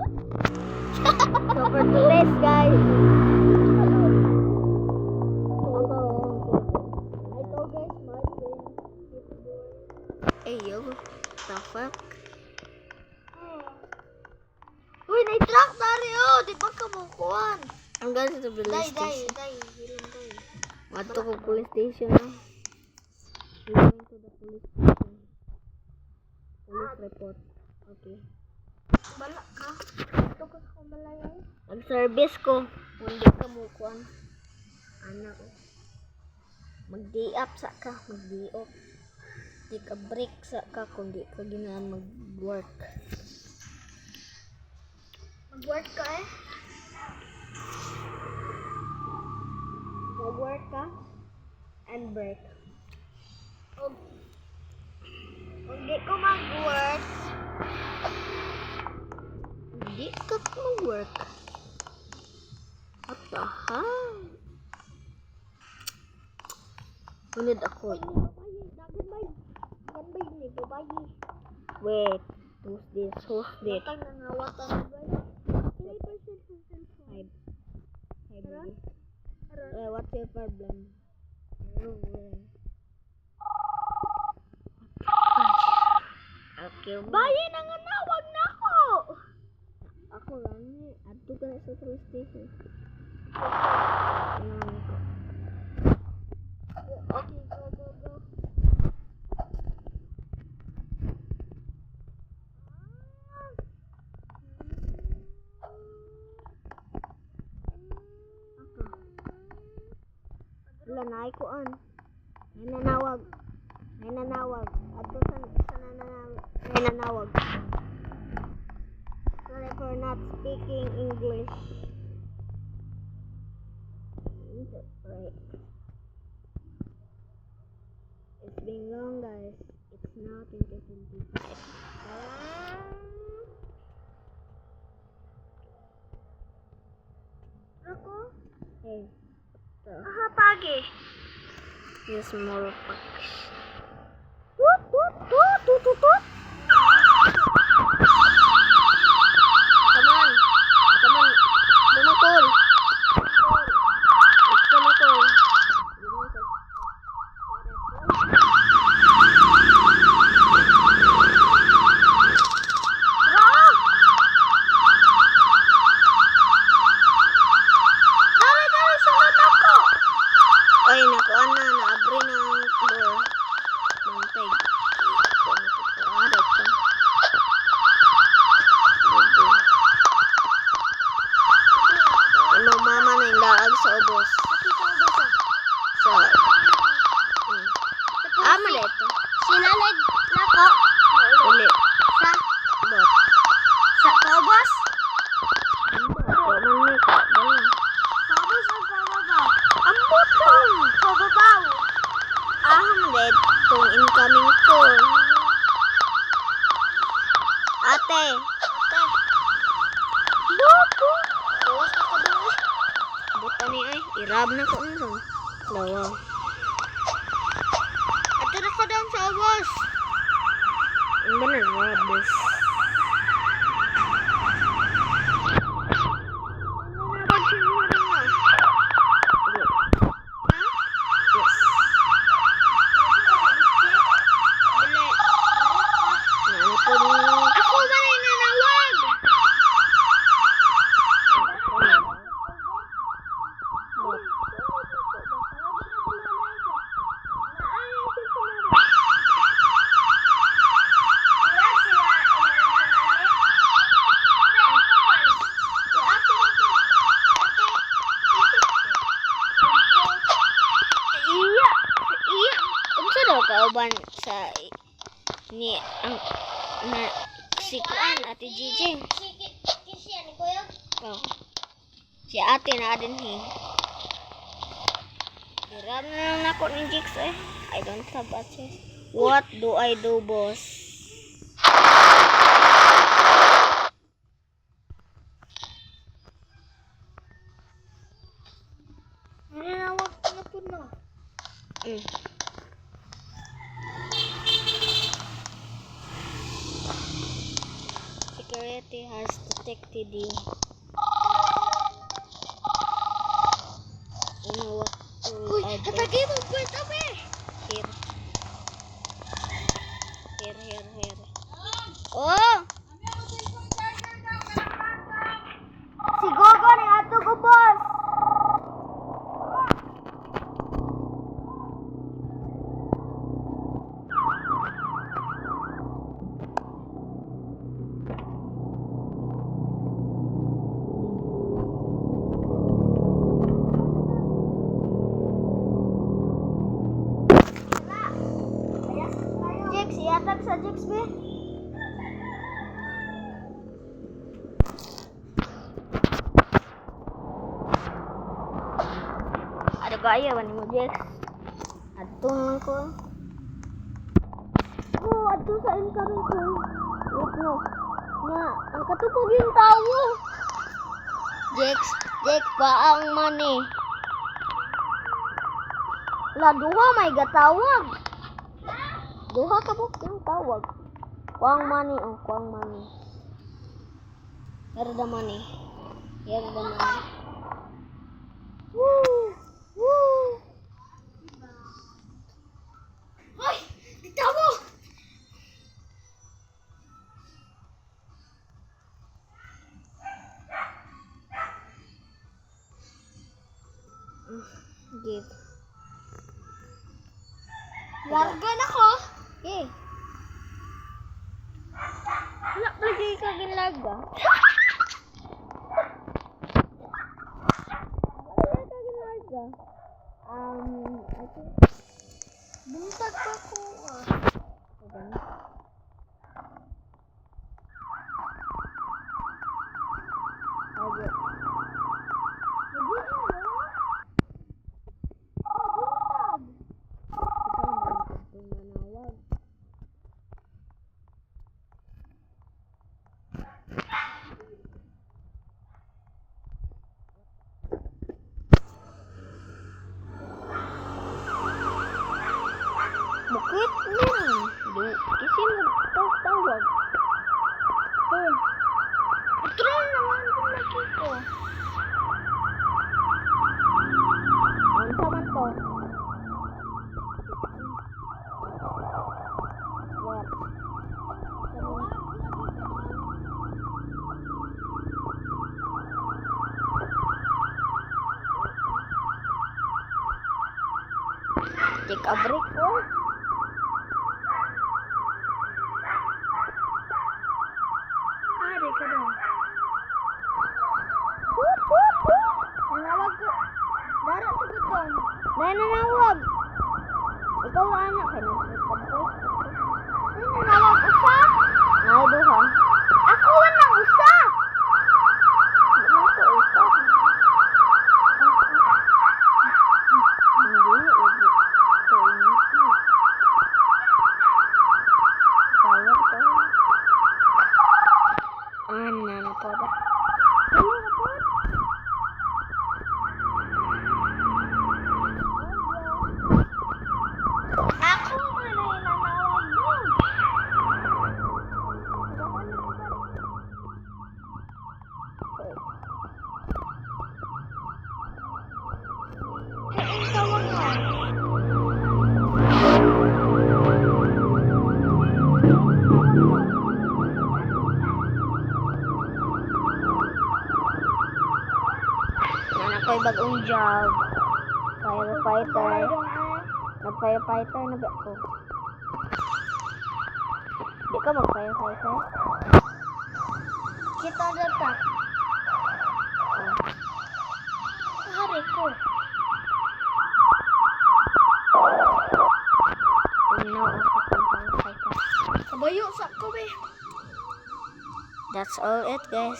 So for today's guys, hey yo, the fuck? Uy, na-truck Dario! Di ba kamukuhan? I'm going to the police station. Hilang day. Want to go police station now? We're going to the police station. Police report. Okay. Bala ka. Ito ka sa kumalayay. Mag-service ko. Hindi ka mukuan. Anak ko. Mag-day-up sa ka. Mag-day-up. Di ka break sa ka kung di ka ginaan mag-work. Mag-work ka eh. Mag-work ka and break. Kung di ko mag-work, Hindi ka mag-work. What the hell? Unod ako. dagan ba yun eh, babayi. Wait. Who's this? Who's this? Matang nangawatan na ba yun? 5. What's your problem? Okay, Bayi na nga na, wag na ako! ako lang eh. Adto ka na sa police station. Okay, go. Wala na ko an. May nanawag. Adto sa nanawag. Sorry for not speaking English. Right. It's been long, guys. It's now 2025. Ako? Hey. So, Aha, pagi. use more packs. Tut. Come on. Dumakol. Dali, sunod ako. Ay, nakuha na. Naabri na ang door. Bantay. Kuwaret ka. Bugo. Ano, mama na yung laag sa ubos. Sa... Ama dito. Sinalig nako. Uli. Sa Bot. Kobos? Man may ka. Bala. Kobos o kababaw? Ambot ka. Kababaw. Aham dito. Incoming call. Ate. Buko. Bawas na ko doon. Buta ni ay. Irab na ko. Lawa. Ato na ko doon sa obos. Ang ba na this? Yes. Nanapod mo. Ako ba na nanawag? Kauban sa ni ang na si Kuan Ate Gigi. Oh. Si ate na din hi. Diram na lang nako ni Jix eh. I don't have access. What do I do, boss? Nanawag ko na po na. Security society has detected you. You know what? Uy, natagi mo po ito, be. Here. Here. Oh! Si Gogo ni ato ko, boss. Jex, iatag sa Jex, be. Ada gaya man mo, Jex. Adtong lang ko. Oh, ato sa incoming ko. Wait no. Nga, ang katupog yung tawo. Jex pa ang money. La, duha may gatawag. Duha ka po yung tawag. Kuang money, oh, kuang money. Here the money. Woo! Hoy, dito mo. Give. Largan ako. Eh. Wala lagi ka ginlaga. Wala ka ginlaga. I think Buntag pa ko. okay. Okay. Manawag. Bukit na. Kasi tawag. Patron naman kung nakiko. Ang saman to. What? Take a break ko. Ari ka daw. Nanawag ko. Dara sa gutom. Nananawag. Ikaw na anak. Kaya Nanawag usa. Ay, duha. Ako nang usa. Hindi mo ko usap. Hindi. Kaya ko. Ano na po ba? Ako man ay nanawag mo. Ang tawag mo. Ako'y bagong job. Firefighter. Nag-firefighter na ba ako? Di ka mag-firefighter? Kita data. Hari ko. Tingnan ako kung firefighter. Kabayo sa ko be. That's all it guys.